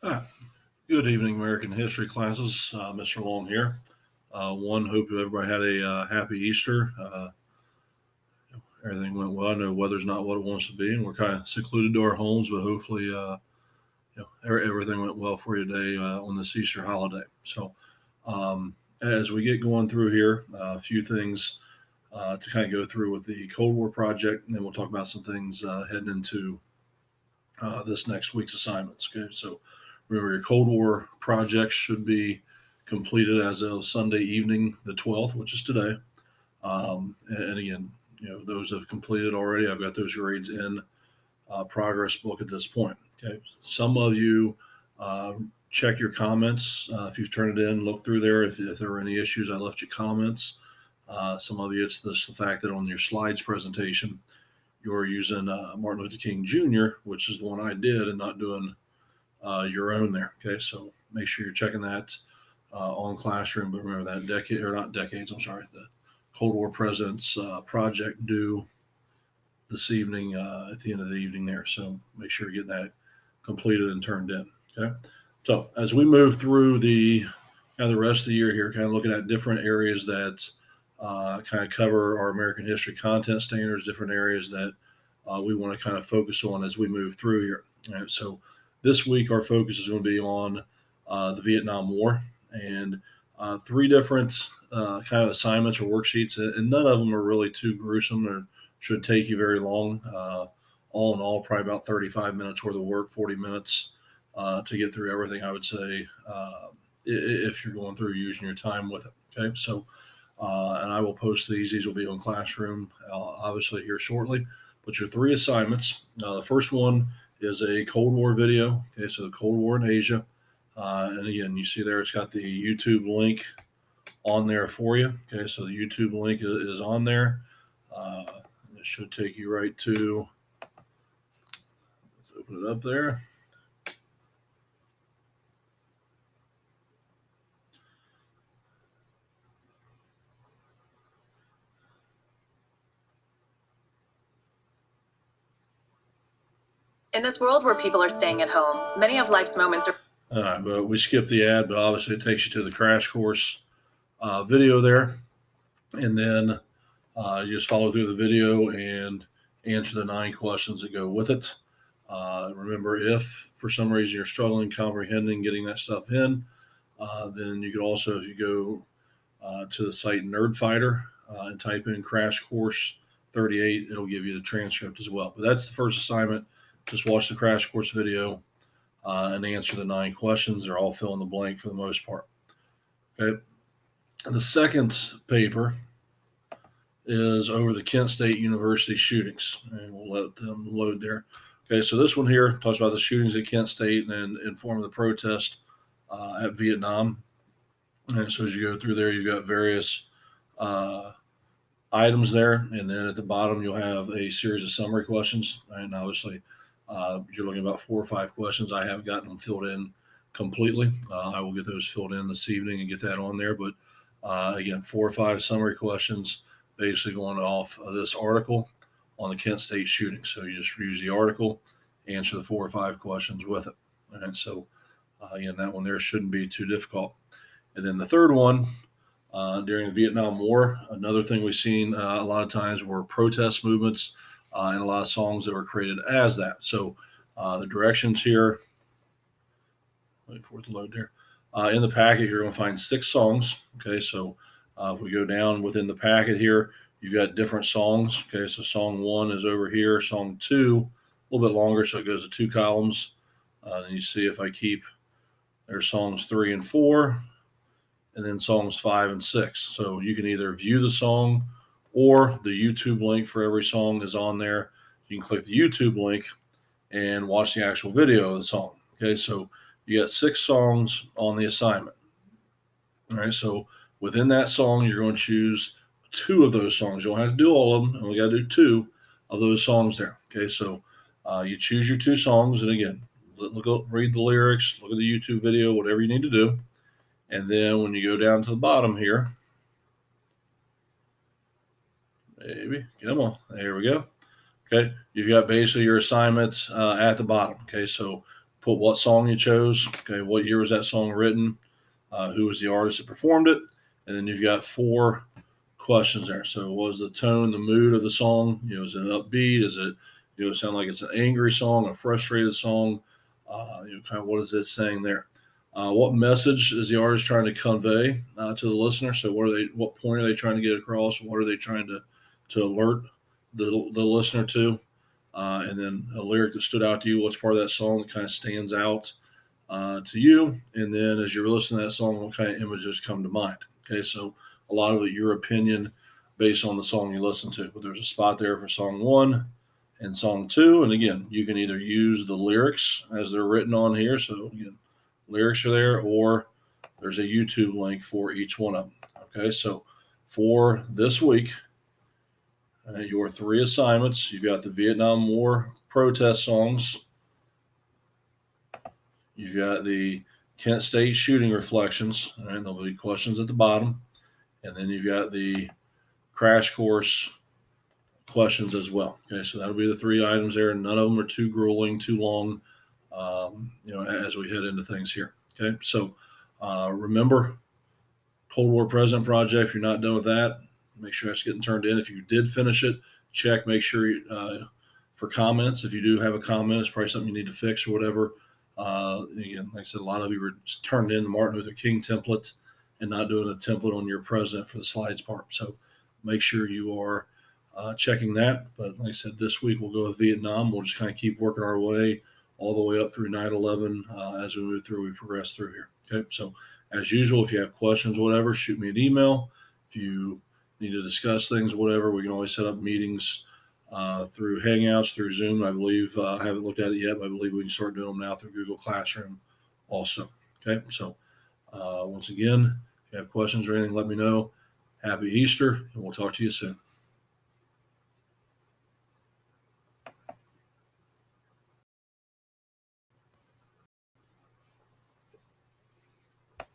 Ah, Good evening, American history classes. Mr. Long here. Hope everybody had a happy Easter. Everything went well. I know weather's not what it wants to be, and we're kind of secluded to our homes, but hopefully, everything went well for you today on this Easter holiday. So, as we get going through here, a few things to kind of go through with the Cold War project, and then we'll talk about some things heading into this next week's assignments. Okay, so remember your Cold War projects should be completed as of Sunday evening, the 12th, which is today. And again, those have completed already. I've got those grades in progress book at this point. Okay, some of you check your comments if you've turned it in. Look through there if there were any issues. I left you comments. Some of you, it's the fact that on your slides presentation, you're using Martin Luther King Jr., which is the one I did, and not doing your own there. Okay, so make sure you're checking that on Classroom. But remember that decade, or not decades, I'm sorry, the Cold War Presidents project due this evening at the end of the evening there. So make sure you get that completed and turned in. Okay, so as we move through the rest of the year here, kind of looking at different areas that kind of cover our American history content standards, different areas that we want to kind of focus on as we move through here. All right, so this week our focus is going to be on the Vietnam War and three different kind of assignments or worksheets, and none of them are really too gruesome or should take you very long. All in all, probably about 35 minutes worth of work, 40 minutes to get through everything, I would say, if you're going through using your time with it. Okay, so and I will post these. These will be on Classroom, obviously, here shortly. But your three assignments. The first one is a Cold War video. Okay, so the Cold War in Asia. And again, you see there, it's got the YouTube link on there for you. Okay, so the YouTube link is on there. It should take you right to, let's open it up there. In this world where people are staying at home, many of life's moments are. All right, but we skipped the ad, but obviously it takes you to the crash course video there. And then you just follow through the video and answer the 9 questions that go with it. Remember, if for some reason you're struggling comprehending getting that stuff in, then you could also, if you go to the site Nerdfighter and type in Crash Course 38, it'll give you the transcript as well. But that's the first assignment. Just watch the Crash Course video and answer the 9 questions. They're all fill in the blank for the most part. Okay. And the second paper is over the Kent State University shootings, and we'll let them load there. Okay, so this one here talks about the shootings at Kent State and inform the protest at Vietnam. And so as you go through there, you've got various uh, items there, and then at the bottom you'll have a series of summary questions. And obviously, you're looking at about 4 or 5 questions. I haven't gotten them filled in completely. I will get those filled in this evening and get that on there. But again, 4 or 5 summary questions, basically going off of this article on the Kent State shooting. So you just use the article, answer the 4 or 5 questions with it. And so, again, that one there shouldn't be too difficult. And then the third one, during the Vietnam War, another thing we've seen a lot of times were protest movements and a lot of songs that were created as that. So the directions here, wait for it to load there. In the packet, you're going to find 6 songs. Okay, so if we go down within the packet here, you've got different songs. Okay, so song 1 is over here. Song 2, a little bit longer, so it goes to 2 columns. Then you see if I keep, there's songs 3 and 4, and then songs 5 and 6. So you can either view the song or the YouTube link for every song is on there. You can click the YouTube link and watch the actual video of the song. Okay, so you got 6 songs on the assignment. All right, so within that song, you're going to choose 2 of those songs. You don't have to do all of them, and we got to do 2 of those songs there. Okay, so you choose your 2 songs, and again, read the lyrics, look at the YouTube video, whatever you need to do. And then when you go down to the bottom here, maybe, come on, there we go. Okay, you've got basically your assignments at the bottom. Okay, so put what song you chose. Okay, what year was that song written? Who was the artist that performed it? And then you've got 4 questions there. So, what was the tone, the mood of the song? Is it upbeat? Is it sound like it's an angry song, a frustrated song? Kind of what is it saying there? What message is the artist trying to convey to the listener? So, what point are they trying to get across? What are they trying to alert the listener to? And then a lyric that stood out to you. What's part of that song that kind of stands out to you? And then as you're listening to that song, what kind of images come to mind? Okay, so a lot of it, your opinion based on the song you listen to. But there's a spot there for song 1 and song 2. And again, you can either use the lyrics as they're written on here. So again, lyrics are there, or there's a YouTube link for each one of them. Okay, so for this week, your 3 assignments, you've got the Vietnam War protest songs, you've got the Kent State shooting reflections, and there'll be questions at the bottom, and then you've got the crash course questions as well. Okay, so that'll be the 3 items there. None of them are too grueling, too long, as we head into things here. Okay, so remember, Cold War President Project, if you're not done with that, make sure that's getting turned in. If you did finish it, check, make sure for comments. If you do have a comment, it's probably something you need to fix or whatever. Again, like I said, a lot of you were turned in the Martin Luther King template and not doing the template on your president for the slides part. So make sure you are checking that. But like I said, this week we'll go with Vietnam. We'll just kind of keep working our way all the way up through 9/11 as we move through, we progress through here. Okay, so as usual, if you have questions or whatever, shoot me an email. If you need to discuss things, whatever, we can always set up meetings through Hangouts, through Zoom. I believe, I haven't looked at it yet, but I believe we can start doing them now through Google Classroom also. Okay, so once again, if you have questions or anything, let me know. Happy Easter, and we'll talk to you soon.